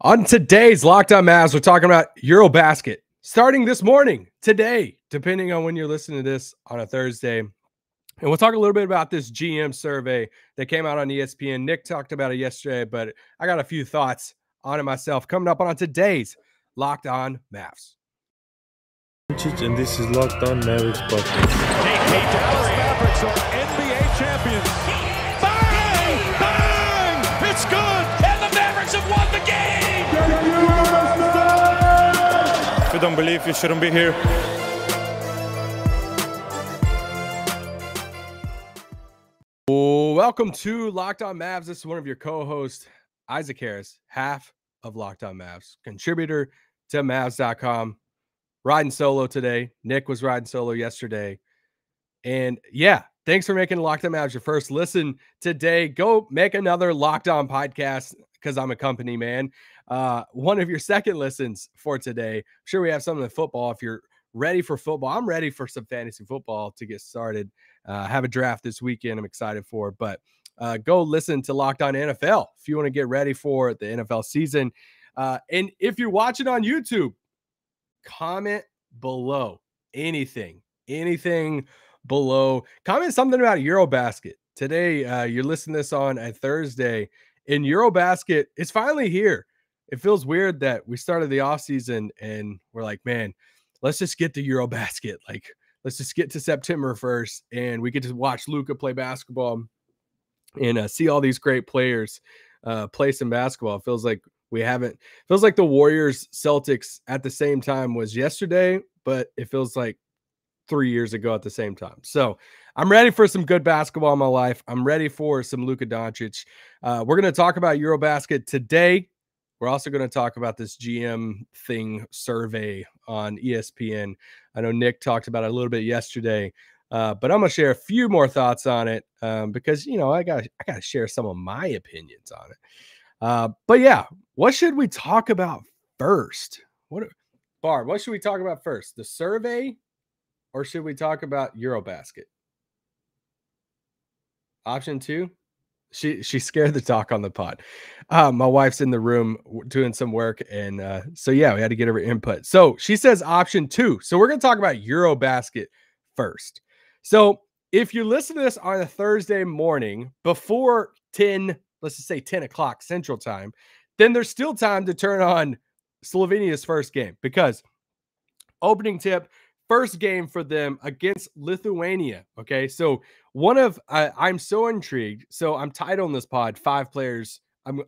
On today's Locked On Mavs, we're talking about EuroBasket starting this morning, today, depending on when you're listening to this on a Thursday. And we'll talk a little bit about this GM survey that came out on ESPN. Nick talked about it yesterday, but I got a few thoughts on it myself coming up on today's Locked On Mavs. And this is Locked On Mavericks podcast. The Dallas Mavericks are NBA champions. Bang! Bang! It's good! And the Mavericks have won the game! If you don't believe, you shouldn't be here. Welcome to Locked On Mavs. This is one of your co-hosts, Isaac Harris, half of Locked On Mavs, contributor to Mavs.com. Riding solo today. Nick was riding solo yesterday. And yeah, thanks for making Locked On Mavs your first listen today. Go make another Locked On podcast because I'm a company man. One of your second listens for today. I'm sure we have something in football. If you're ready for football, I'm ready for some fantasy football to get started. Have a draft this weekend I'm excited for. But go listen to Locked On NFL if you want to get ready for the NFL season. And if you're watching on YouTube, comment below anything below. Comment something about EuroBasket. Today, you're listening to this on a Thursday, and EuroBasket is finally here. It feels weird that we started the offseason and we're like, man, let's just get the EuroBasket. Like, let's just get to September 1st and we get to watch Luka play basketball and see all these great players play some basketball. It feels like feels like the Warriors Celtics at the same time was yesterday, but it feels like 3 years ago at the same time. So I'm ready for some good basketball in my life. I'm ready for some Luka Doncic. We're going to talk about EuroBasket today. We're also going to talk about this GM thing survey on ESPN. I know Nick talked about it a little bit yesterday, but I'm going to share a few more thoughts on it because, you know, I got to share some of my opinions on it. But yeah, what should we talk about first? What should we talk about first? The survey, or should we talk about EuroBasket? Option 2. She's scared to talk on the pod. My wife's in the room doing some work, and so yeah, we had to get her input. So she says option 2. So we're going to talk about EuroBasket first. So if you listen to this on a Thursday morning before 10, let's just say 10 o'clock Central Time, then there's still time to turn on Slovenia's first game, because opening tip, first game for them against Lithuania. Okay, so I'm so intrigued. So I'm titling this pod 5 players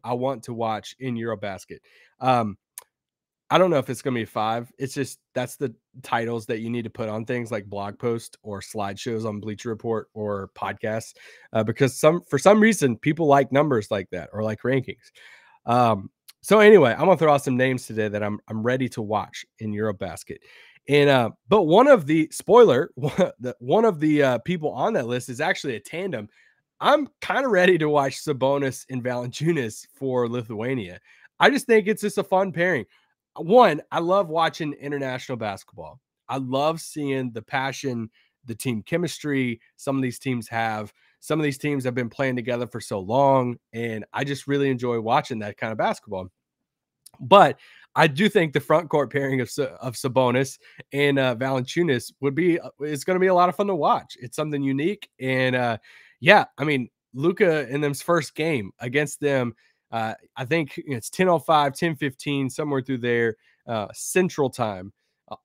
I want to watch in EuroBasket. I don't know if it's going to be 5. It's just that's the titles that you need to put on things like blog posts or slideshows on Bleacher Report or podcasts, because for some reason people like numbers like that or like rankings. So anyway, I'm gonna throw out some names today that I'm ready to watch in EuroBasket. And but one of the people on that list is actually a tandem. I'm kind of ready to watch Sabonis and Valanciunas for Lithuania. I just think it's just a fun pairing. One, I love watching international basketball. I love seeing the passion, the team chemistry some of these teams have. Some of these teams have been playing together for so long, and I just really enjoy watching that kind of basketball. But I do think the front court pairing of Sabonis and Valanciunas is going to be a lot of fun to watch. It's something unique, and yeah, I mean, Luka in them's first game against them, I think it's 10:05, 10:15, somewhere through there, Central Time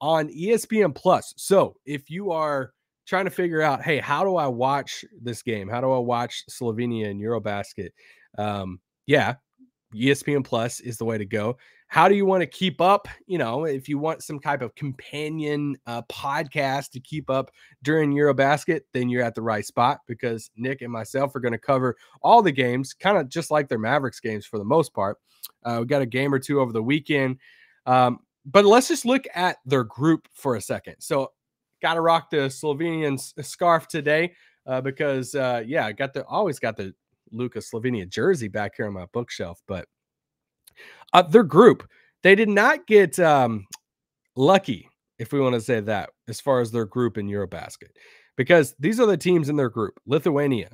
on ESPN Plus. So if you are trying to figure out, hey, how do I watch this game? How do I watch Slovenia and EuroBasket? Yeah, ESPN Plus is the way to go. How do you want to keep up? You know, if you want some type of companion podcast to keep up during EuroBasket, then you're at the right spot, because Nick and myself are going to cover all the games, kind of just like their Mavericks games for the most part. We got a game or two over the weekend. But let's just look at their group for a second. So got to rock the Slovenian scarf today because, yeah, I always got the Luka Slovenia jersey back here on my bookshelf. But their group, they did not get lucky, if we want to say that, as far as their group in EuroBasket, because these are the teams in their group: Lithuania,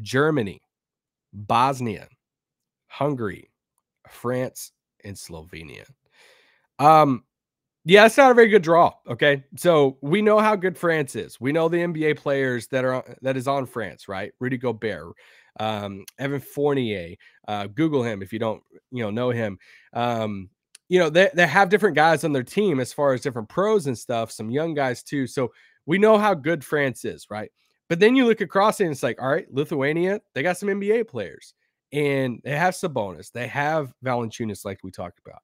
Germany, Bosnia, Hungary, France, and Slovenia. Yeah, it's not a very good draw. Okay. So we know how good France is. We know the NBA players that is on France, right? Rudy Gobert, Evan Fournier, Google him if you don't, know him. They have different guys on their team as far as different pros and stuff, some young guys too. So we know how good France is, right? But then you look across it and it's like, all right, Lithuania, they got some NBA players and they have Sabonis, they have Valanciunas, like we talked about.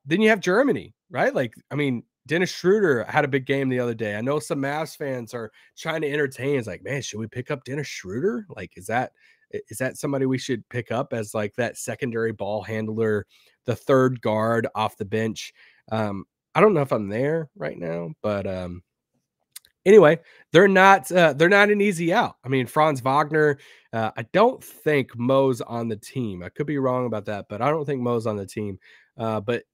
Then you have Germany, right? Like, I mean, Dennis Schroeder had a big game the other day. I know some Mavs fans are trying to entertain. It's like, man, should we pick up Dennis Schroeder? Like, is that somebody we should pick up as like that secondary ball handler, the third guard off the bench? I don't know if I'm there right now, but anyway, they're not an easy out. I mean, Franz Wagner, I don't think Mo's on the team. I could be wrong about that, but I don't think Mo's on the team. But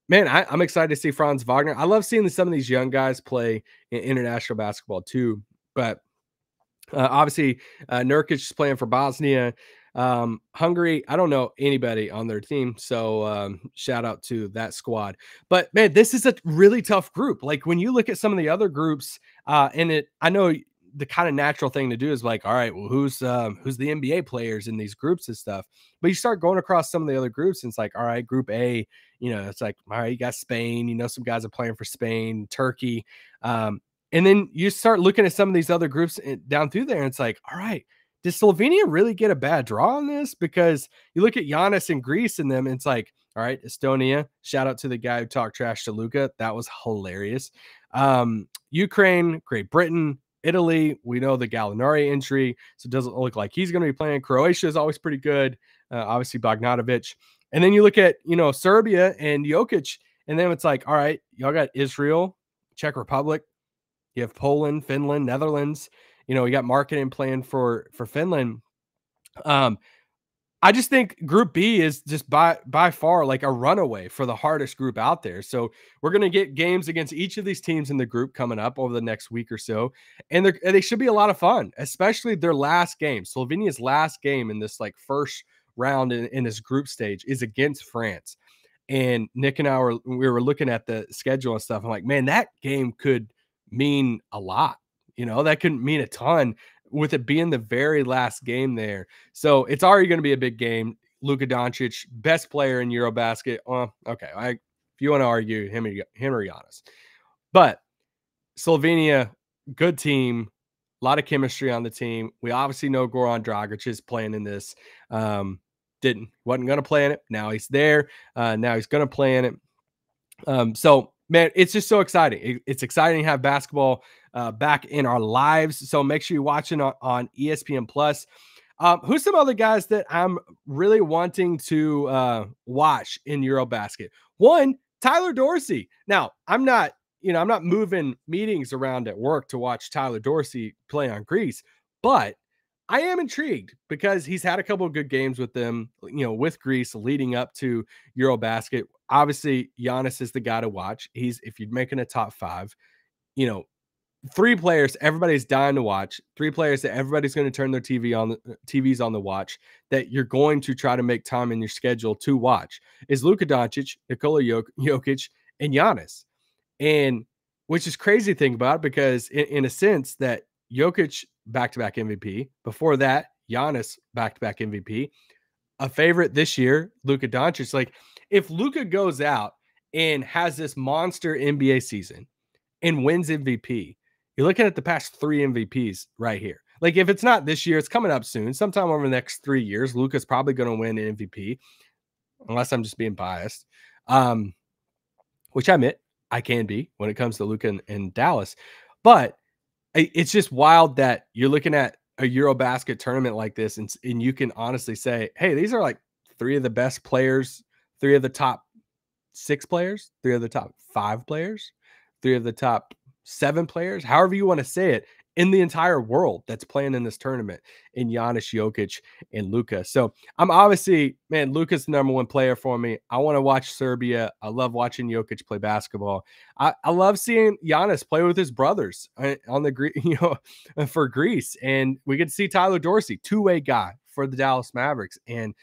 man, I'm excited to see Franz Wagner. I love seeing some of these young guys play in international basketball too. But obviously, Nurkic is playing for Bosnia. Hungary, I don't know anybody on their team, so shout out to that squad. But man, this is a really tough group. Like when you look at some of the other groups, I know the kind of natural thing to do is like, all right, well, who's the NBA players in these groups and stuff. But you start going across some of the other groups, and it's like, all right, Group A, it's like, all right, you got Spain, some guys are playing for Spain, Turkey. And then you start looking at some of these other groups down through there, and it's like, all right, did Slovenia really get a bad draw on this? Because you look at Giannis and Greece and them, and it's like, all right, Estonia, shout out to the guy who talked trash to Luka. That was hilarious. Ukraine, Great Britain, Italy, we know the Gallinari injury, so it doesn't look like he's going to be playing. Croatia is always pretty good. Obviously, Bogdanovic. And then you look at, Serbia and Jokic, and then it's like, all right, y'all got Israel, Czech Republic, you have Poland, Finland, Netherlands. We got marketing playing for Finland. I just think Group B is just by far like a runaway for the hardest group out there. So we're going to get games against each of these teams in the group coming up over the next week or so. And they should be a lot of fun, especially their last game. Slovenia's last game in this like first round in this group stage is against France. And Nick and I we were looking at the schedule and stuff. I'm like, man, that game could mean a lot. That could mean a ton with it being the very last game there. So it's already going to be a big game. Luka Doncic, best player in EuroBasket. Okay. If you want to argue him or Giannis. But Slovenia, good team, a lot of chemistry on the team. We obviously know Goran Dragic is playing in this. Wasn't going to play in it. Now he's there. Now he's going to play in it. So, man, it's just so exciting. It's exciting to have basketball back in our lives. So make sure you're watching on ESPN Plus. Who's some other guys that I'm really wanting to watch in EuroBasket? One, Tyler Dorsey. Now, I'm not moving meetings around at work to watch Tyler Dorsey play on Greece, but I am intrigued because he's had a couple of good games with them, with Greece leading up to EuroBasket. Obviously, Giannis is the guy to watch. If you're making a top five, three players everybody's dying to watch, three players that everybody's going to turn their TVs on the watch, that you're going to try to make time in your schedule to watch, is Luka Doncic, Nikola Jokic, and Giannis. And which is crazy to think about, because in a sense that Jokic back-to-back MVP, before that Giannis back-to-back MVP, a favorite this year, Luka Doncic. Like, if Luka goes out and has this monster NBA season and wins MVP, you're looking at the past three MVPs right here. Like, if it's not this year, it's coming up soon. Sometime over the next 3 years, Luka's probably going to win an MVP, unless I'm just being biased, which I admit I can be when it comes to Luka and Dallas. But it's just wild that you're looking at a EuroBasket tournament like this, and you can honestly say, hey, these are like three of the best players, three of the top 6 players, three of the top 5 players, three of the top 7 players, however you want to say it, in the entire world that's playing in this tournament, in Giannis, Jokic, and Luka. So I'm obviously, man, Luka's the number one player for me. I want to watch Serbia. I love watching Jokic play basketball. I love seeing Giannis play with his brothers on the, for Greece. And we get to see Tyler Dorsey, two-way guy for the Dallas Mavericks. And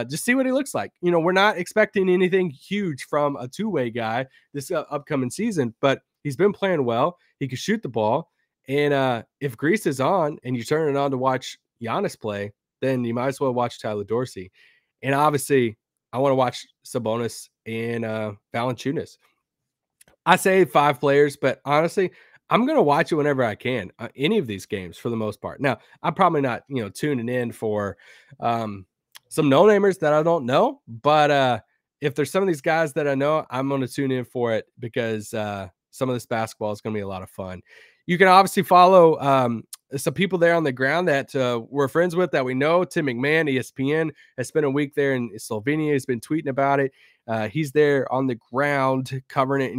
just see what he looks like. We're not expecting anything huge from a two-way guy this upcoming season, but he's been playing well. He can shoot the ball. And if Greece is on and you turn it on to watch Giannis play, then you might as well watch Tyler Dorsey. And obviously, I want to watch Sabonis and Valanciunas. I say 5 players, but honestly, I'm going to watch it whenever I can, any of these games for the most part. Now, I'm probably not, tuning in for some no-namers that I don't know, but if there's some of these guys that I know, I'm going to tune in for it because some of this basketball is going to be a lot of fun. You can obviously follow some people there on the ground that we're friends with that we know. Tim McMahon, ESPN, has spent a week there in Slovenia. He's been tweeting about it. He's there on the ground covering it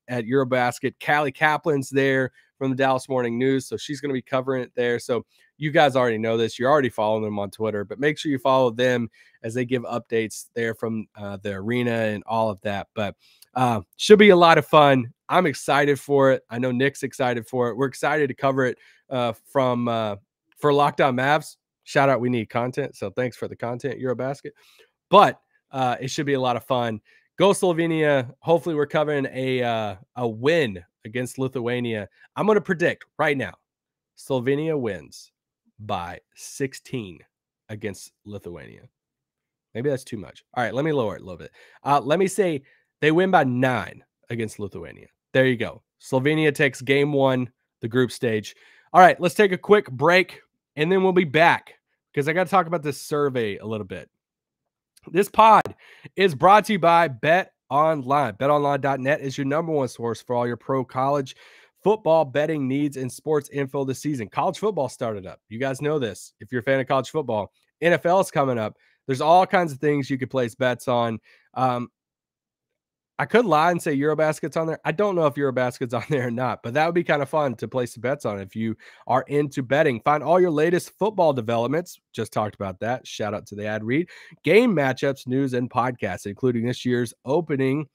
at EuroBasket. Callie Kaplan's there from the Dallas Morning News, so she's going to be covering it there. So you guys already know this. You're already following them on Twitter, but make sure you follow them as they give updates there from the arena and all of that. But should be a lot of fun. I'm excited for it. I know Nick's excited for it. We're excited to cover it for Locked On Mavs. Shout out, we need content. So thanks for the content, EuroBasket. But it should be a lot of fun. Go Slovenia. Hopefully we're covering a win against Lithuania. I'm going to predict right now, Slovenia wins by 16 against Lithuania. Maybe that's too much. All right, let me lower it a little bit. Let me say they win by 9 against Lithuania. There you go. Slovenia takes game 1, the group stage. All right, let's take a quick break, and then we'll be back because I got to talk about this survey a little bit. This pod is brought to you by BetOnline. BetOnline.net is your number one source for all your pro college football betting needs and sports info this season. College football started up. You guys know this. If you're a fan of college football, NFL is coming up. There's all kinds of things you could place bets on. I could lie and say EuroBasket's on there. I don't know if EuroBasket's on there or not, but that would be kind of fun to place some bets on if you are into betting. Find all your latest football developments. Just talked about that. Shout out to the ad read. Game matchups, news, and podcasts, including this year's opening.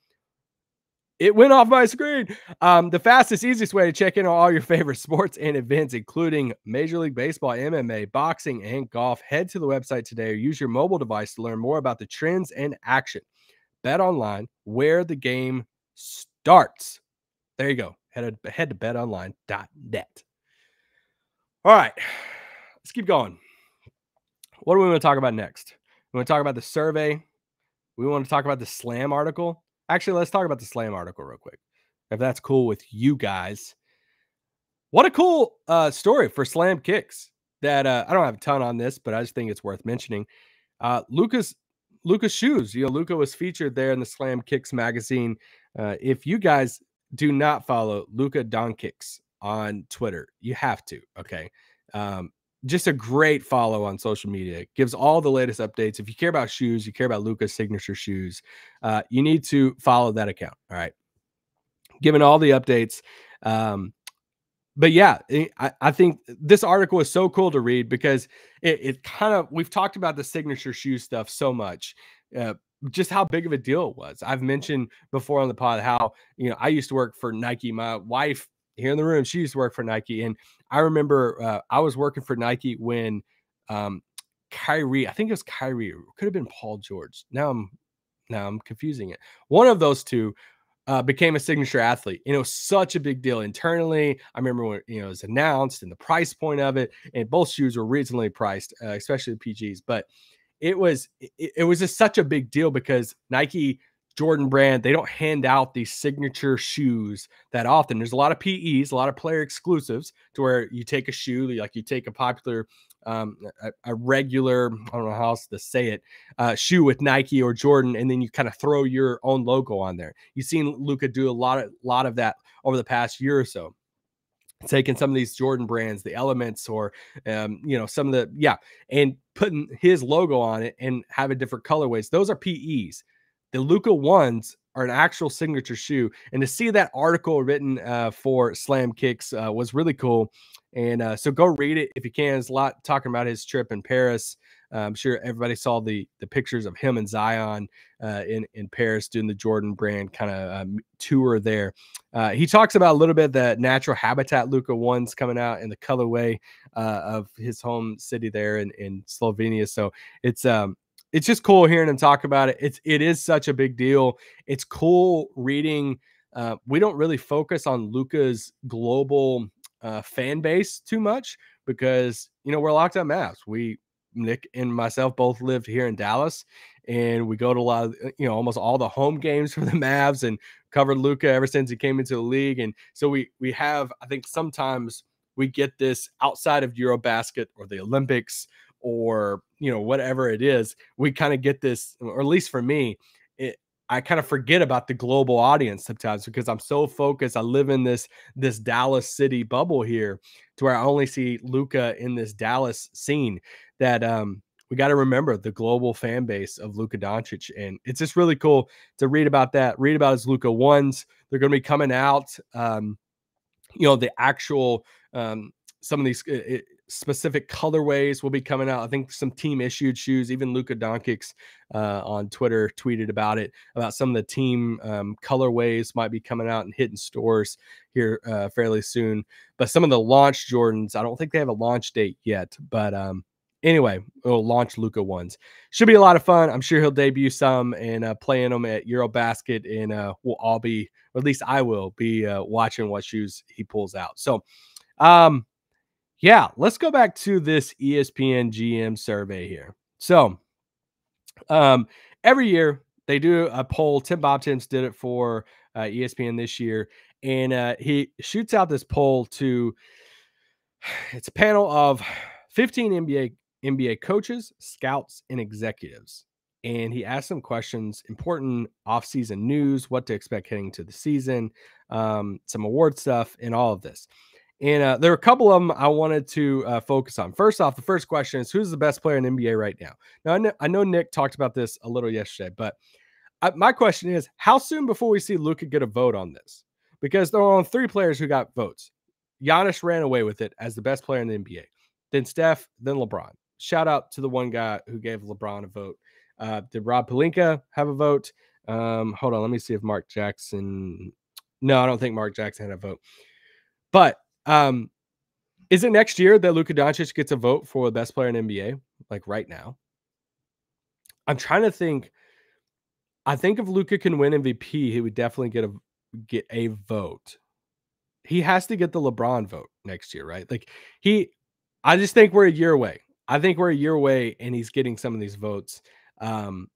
It went off my screen. The fastest, easiest way to check in on all your favorite sports and events, including Major League Baseball, MMA, boxing, and golf. Head to the website today or use your mobile device to learn more about the trends and action. BetOnline, where the game starts. There you go. Head to betonline.net. All right, let's keep going. What do we want to talk about next? We want to talk about the survey. We want to talk about the Slam article. Actually, let's talk about the Slam article real quick, if that's cool with you guys. What a cool story for SlamKicks that I don't have a ton on this, but I just think it's worth mentioning. Luka's shoes. Luka was featured there in the SlamKicks magazine. If you guys do not follow Luka Doncic on Twitter, you have to. Okay. Just a great follow on social media. Gives all the latest updates. If you care about shoes, you care about Luka's signature shoes, you need to follow that account. All right. Giving all the updates. But yeah, I think this article is so cool to read because it kind of, we've talked about the signature shoe stuff so much, just how big of a deal it was. I've mentioned before on the pod how, I used to work for Nike. My wife here in the room, she used to work for Nike. And I remember I was working for Nike when Kyrie, I think it was Kyrie, it could have been Paul George. Now I'm confusing it. One of those two became a signature athlete. It was such a big deal internally. I remember when it was announced and the price point of it, and both shoes were reasonably priced, especially the PGs. But it was just such a big deal because Nike, Jordan brand, they don't hand out these signature shoes that often. There's a lot of PEs, a lot of player exclusives, to where you take a shoe, like you take a popular a regular, I don't know how else to say it, shoe with Nike or Jordan, and then you kind of throw your own logo on there. You've seen Luka do a lot of that over the past year or so, taking some of these Jordan brands, the Elements, or some of the and putting his logo on it and having different colorways. Those are PEs. The Luka ones are an actual signature shoe, and to see that article written for SlamKicks was really cool. And so go read it if you can. There's a lot talking about his trip in Paris. I'm sure everybody saw the pictures of him and Zion in Paris doing the Jordan brand kind of tour there. He talks about a little bit the natural habitat Luka ones coming out in the colorway of his home city there in Slovenia. So it's it's just cool hearing him talk about it. It is such a big deal. It's cool reading. We don't really focus on Luka's global fan base too much because, we're Locked On Mavs. Nick and myself both lived here in Dallas, and we go to a lot of, almost all the home games for the Mavs and covered Luka ever since he came into the league. And so we have, I think sometimes we get this outside of EuroBasket or the Olympics or, whatever it is, we kind of get this, or at least for me, I kind of forget about the global audience sometimes because I'm so focused. I live in this Dallas city bubble here to where I only see Luka in this Dallas scene that we got to remember the global fan base of Luka Doncic. And it's just really cool to read about that, read about his Luka ones. They're going to be coming out, the actual, some of these specific colorways will be coming out. I think some team issued shoes, even Luka Doncic on Twitter tweeted about it, about some of the team colorways might be coming out and hitting stores here fairly soon. But some of the launch Jordans, I don't think they have a launch date yet, but anyway, we'll launch Luka ones. Should be a lot of fun. I'm sure he'll debut some and play in them at EuroBasket, and we'll all be, or at least I will be watching what shoes he pulls out. So, yeah, let's go back to this ESPN GM survey here. So, every year they do a poll. Tim Bobtins did it for ESPN this year, and he shoots out this poll to, it's a panel of 15 NBA coaches, scouts, and executives. And he asked them questions, important offseason news, what to expect heading to the season, some award stuff, and all of this. And there are a couple of them I wanted to focus on. First off, the first question is, who's the best player in the NBA right now? Now, I know Nick talked about this a little yesterday, but my question is, how soon before we see Luka get a vote on this? Because there are only 3 players who got votes. Giannis ran away with it as the best player in the NBA. Then Steph, then LeBron. Shout out to the one guy who gave LeBron a vote. Did Rob Pelinka have a vote? Hold on, let me see if Mark Jackson. No, I don't think Mark Jackson had a vote. But is it next year that Luka Doncic gets a vote for the best player in NBA? Like right now? I'm trying to think. I think if Luka can win MVP, he would definitely get a vote. He has to get the LeBron vote next year, right? Like I just think we're a year away. I think we're a year away, and he's getting some of these votes. I'm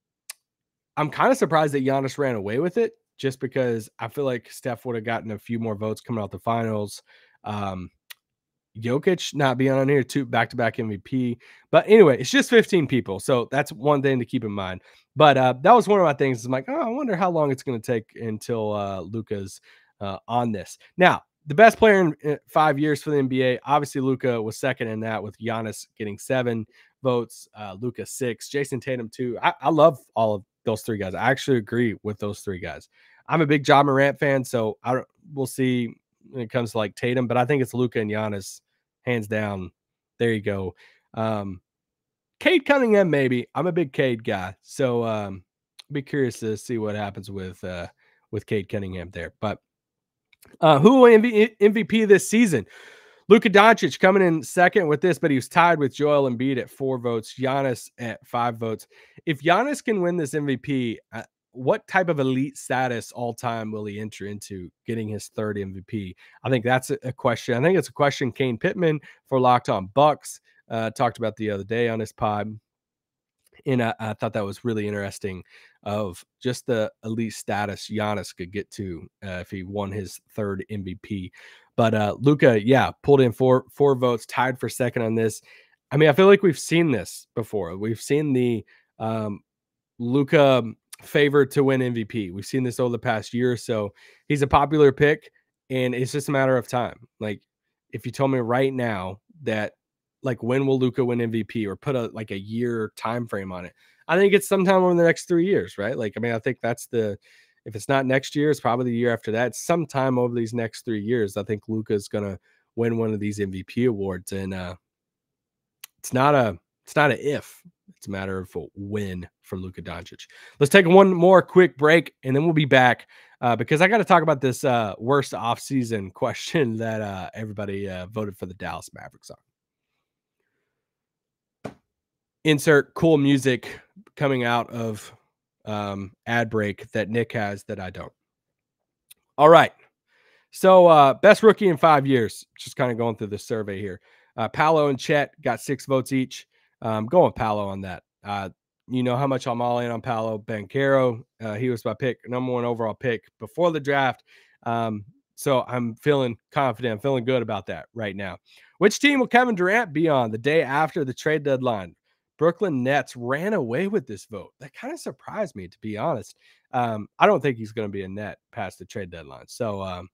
kind of surprised that Giannis ran away with it, just because I feel like Steph would have gotten a few more votes coming out the finals. Jokic not being on here, 2 back-to-back MVP. But anyway, it's just 15 people, so that's one thing to keep in mind. But that was one of my things. I'm like, I wonder how long it's going to take until Luka's on this. Now, the best player in 5 years for the NBA, obviously Luka was second in that, with Giannis getting 7 votes, Luka 6, Jason Tatum 2. I love all of those 3 guys. I actually agree with those 3 guys. I'm a big Ja Morant fan, so we'll see when it comes to like Tatum, but I think it's Luka and Giannis hands down. There you go. Cade Cunningham, maybe. I'm a big Cade guy, so I'll be curious to see what happens with Cade Cunningham there. But who will MVP this season? Luka Doncic coming in second with this, but he was tied with Joel Embiid at 4 votes, Giannis at 5 votes. If Giannis can win this MVP, what type of elite status all time will he enter into getting his 3rd MVP? I think that's a question. I think it's a question Kane Pittman for Locked On Bucks talked about the other day on his pod. And I thought that was really interesting, of just the elite status Giannis could get to if he won his 3rd MVP. But Luka, yeah, pulled in 4 votes, tied for second on this. I mean, I feel like we've seen this before. We've seen the Luka favored to win MVP. We've seen this over the past year or so. He's a popular pick, and it's just a matter of time. Like, if you told me right now that, like, when will Luka win MVP, or put a year time frame on it, I think it's sometime over the next 3 years, right? Like, I mean, I think that's if it's not next year, it's probably the year after that. It's sometime over these next 3 years, I think Luka is going to win one of these MVP awards. And it's not a if, it's a matter of a when for Luka Doncic. Let's take one more quick break, and then we'll be back because I got to talk about this worst offseason question that everybody voted for the Dallas Mavericks on. Insert cool music coming out of ad break that Nick has that I don't. All right. So best rookie in 5 years, just kind of going through the survey here. Paolo and Chet got 6 votes each. Going with Paolo on that. You know how much I'm all in on Paolo. Banchero, he was my pick, number 1 overall pick before the draft. So I'm feeling confident. I'm feeling good about that right now. Which team will Kevin Durant be on the day after the trade deadline? Brooklyn Nets ran away with this vote. That kind of surprised me, to be honest. I don't think he's going to be a Net past the trade deadline. So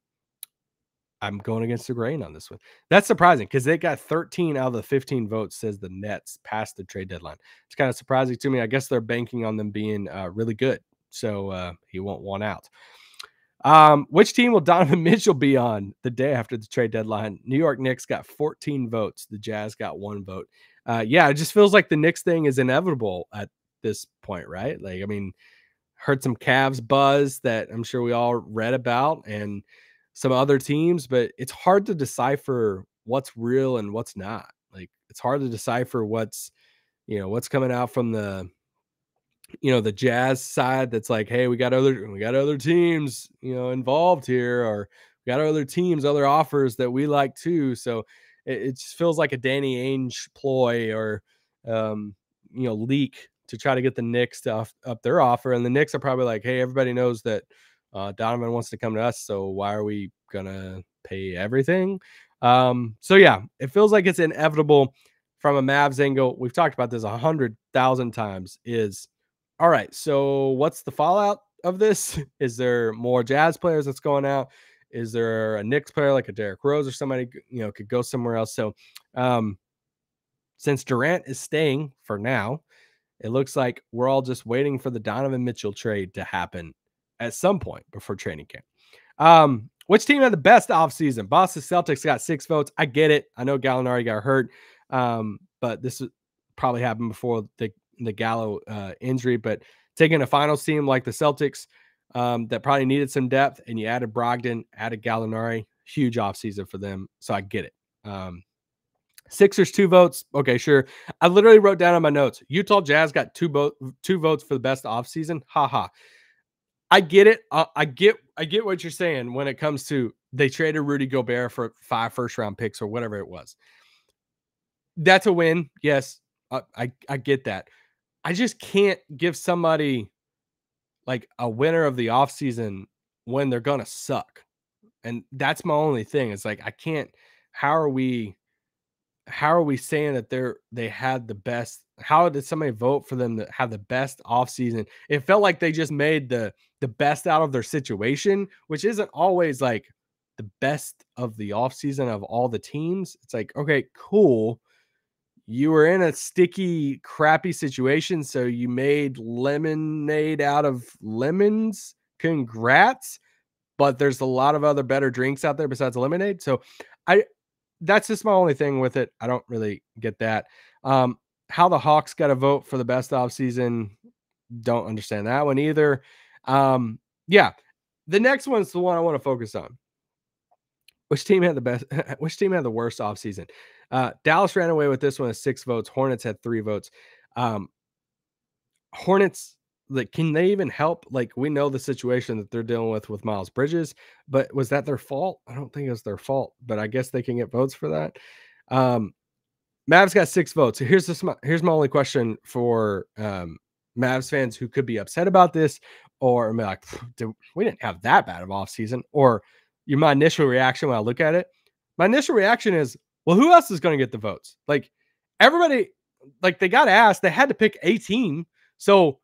I'm going against the grain on this one. That's surprising because they got 13 out of the 15 votes says the Nets passed the trade deadline. It's kind of surprising to me. I guess they're banking on them being really good. So he won't want out. Which team will Donovan Mitchell be on the day after the trade deadline? New York Knicks got 14 votes. The Jazz got 1 vote. Yeah, it just feels like the Knicks thing is inevitable at this point, right? Like, I mean, heard some Cavs buzz that I'm sure we all read about and some other teams, but it's hard to decipher what's real and what's not. Like, it's hard to decipher what's coming out from the Jazz side that's like, hey, we got other teams, involved here, or we got other teams, other offers that we like too. So it just feels like a Danny Ainge ploy or leak to try to get the Knicks to up their offer. And the Knicks are probably like, hey, everybody knows that Donovan wants to come to us, so why are we gonna pay everything? So yeah, it feels like it's inevitable from a Mavs angle. We've talked about this 100,000 times. Is all right. So what's the fallout of this? Is there more Jazz players that's going out? Is there a Knicks player like a Derrick Rose or somebody could go somewhere else? So since Durant is staying for now, it looks like we're all just waiting for the Donovan Mitchell trade to happen at some point before training camp. Which team had the best offseason? Boston Celtics got 6 votes. I get it. I know Gallinari got hurt, but this probably happened before the Gallo injury. But taking a finals team like the Celtics that probably needed some depth, and you added Brogdon, added Gallinari, huge offseason for them. So I get it. Sixers 2 votes. Okay, sure. I literally wrote down on my notes, Utah Jazz got 2 votes for the best offseason. Ha. I get it. I get what you're saying when it comes to they traded Rudy Gobert for 5 first-round picks or whatever it was. That's a win. Yes, I get that. I just can't give somebody like a winner of the offseason when they're going to suck. And that's my only thing. It's like, I can't. How are we saying that they had the best? How did somebody vote for them to have the best offseason? It felt like they just made the best out of their situation, which isn't always like the best of the offseason of all the teams. It's like, okay, cool. You were in a sticky, crappy situation, so you made lemonade out of lemons. Congrats. But there's a lot of other better drinks out there besides lemonade. So that's just my only thing with it. I don't really get that. How the Hawks got a vote for the best offseason, don't understand that one either. Yeah, the next one's the one I want to focus on. Which team had the best? Which team had the worst offseason? Dallas ran away with this one at 6 votes. Hornets had 3 votes. Hornets, like, can they even help? Like, we know the situation that they're dealing with Miles Bridges, but was that their fault? I don't think it was their fault, but I guess they can get votes for that. Mavs got 6 votes. So here's my only question for Mavs fans who could be upset about this, or be like, we didn't have that bad of offseason. Or my initial reaction when I look at it, my initial reaction is, well, who else is going to get the votes? Like, everybody, like, they got asked, they had to pick a team. So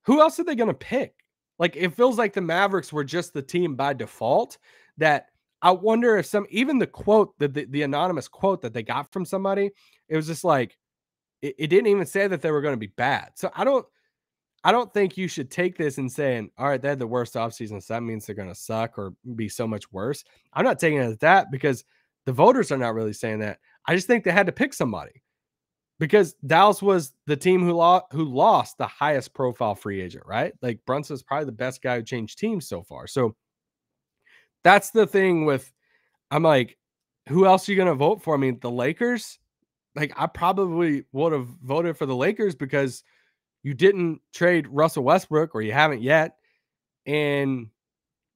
who else are they going to pick? Like, it feels like the Mavericks were just the team by default. That I wonder if even the quote, the anonymous quote that they got from somebody, it was just like, it didn't even say that they were going to be bad. So I don't think you should take this and saying, all right, they had the worst offseason, so that means they're going to suck or be so much worse. I'm not taking it as that because the voters are not really saying that. I just think they had to pick somebody because Dallas was the team who lost the highest profile free agent, right? Like, Brunson's probably the best guy who changed teams so far. So that's the thing with, I'm like, who else are you going to vote for? I mean, the Lakers, like, I probably would have voted for the Lakers because you didn't trade Russell Westbrook, or you haven't yet. And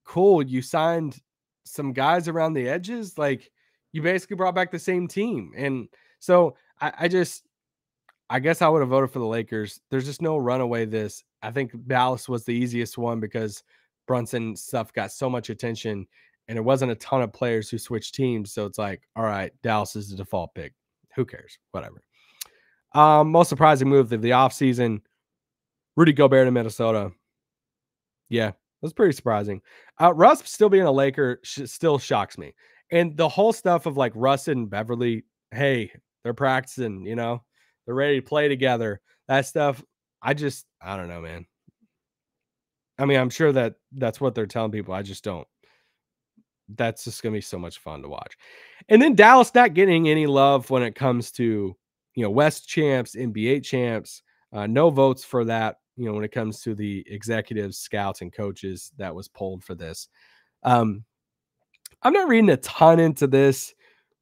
cool, you signed some guys around the edges. Like, you basically brought back the same team. And so I guess I would have voted for the Lakers. There's just no runaway this. I think Dallas was the easiest one because Brunson stuff got so much attention, and there wasn't a ton of players who switched teams. So it's like, all right, Dallas is the default pick. Who cares? Whatever. Most surprising move of the offseason, Rudy Gobert to Minnesota. Yeah, that's pretty surprising. Russ still being a Laker still shocks me. And the whole stuff of like Russ and Beverly, hey, they're practicing, they're ready to play together. That stuff, I don't know, man. I mean, I'm sure that's what they're telling people. I just don't. That's just going to be so much fun to watch. And then Dallas not getting any love when it comes to, West champs, NBA champs. No votes for that, when it comes to the executives, scouts, and coaches that was polled for this. I'm not reading a ton into this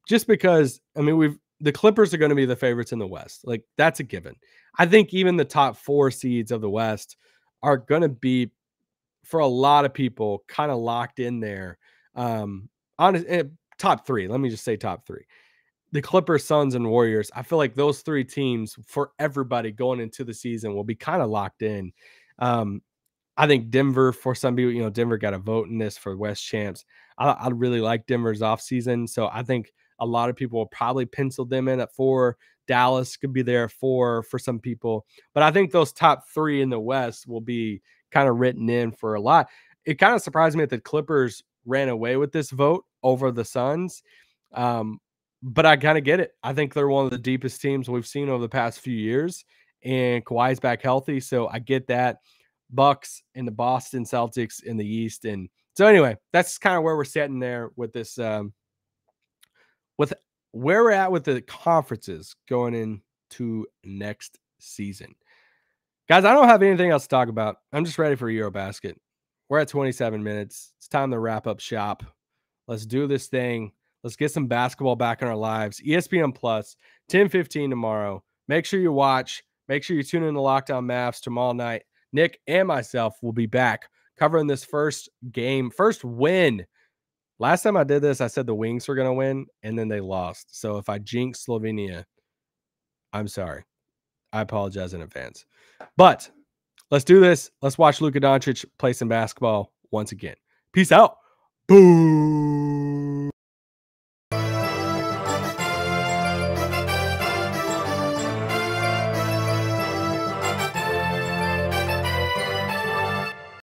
just because, I mean, the Clippers are going to be the favorites in the West. Like, that's a given. I think even the top 4 seeds of the West are going to be, for a lot of people, kind of locked in there. Top 3, let me just say top 3. The Clippers, Suns, and Warriors. I feel like those 3 teams for everybody going into the season will be kind of locked in. I think Denver, for some people, Denver got a vote in this for West champs. I really like Denver's offseason. So I think a lot of people will probably pencil them in at 4. Dallas could be there at 4 for some people. But I think those top 3 in the West will be kind of written in for a lot. It kind of surprised me that the Clippers ran away with this vote over the Suns. But I kind of get it. I think they're one of the deepest teams we've seen over the past few years. And Kawhi's back healthy. So I get that. Bucks and the Boston Celtics in the East. And so anyway, that's kind of where we're sitting there with this, with where we're at with the conferences going into next season. Guys, I don't have anything else to talk about. I'm just ready for EuroBasket. We're at 27 minutes. It's time to wrap up shop. Let's do this thing. Let's get some basketball back in our lives. ESPN Plus, 10:15 tomorrow. Make sure you watch. Make sure you tune in to Lockdown Mavs tomorrow night. Nick and myself will be back covering this first win. Last time I did this, I said the Wings were going to win, and then they lost. So if I jinx Slovenia, I'm sorry. I apologize in advance. But let's do this. Let's watch Luka Doncic play some basketball once again. Peace out. Boom.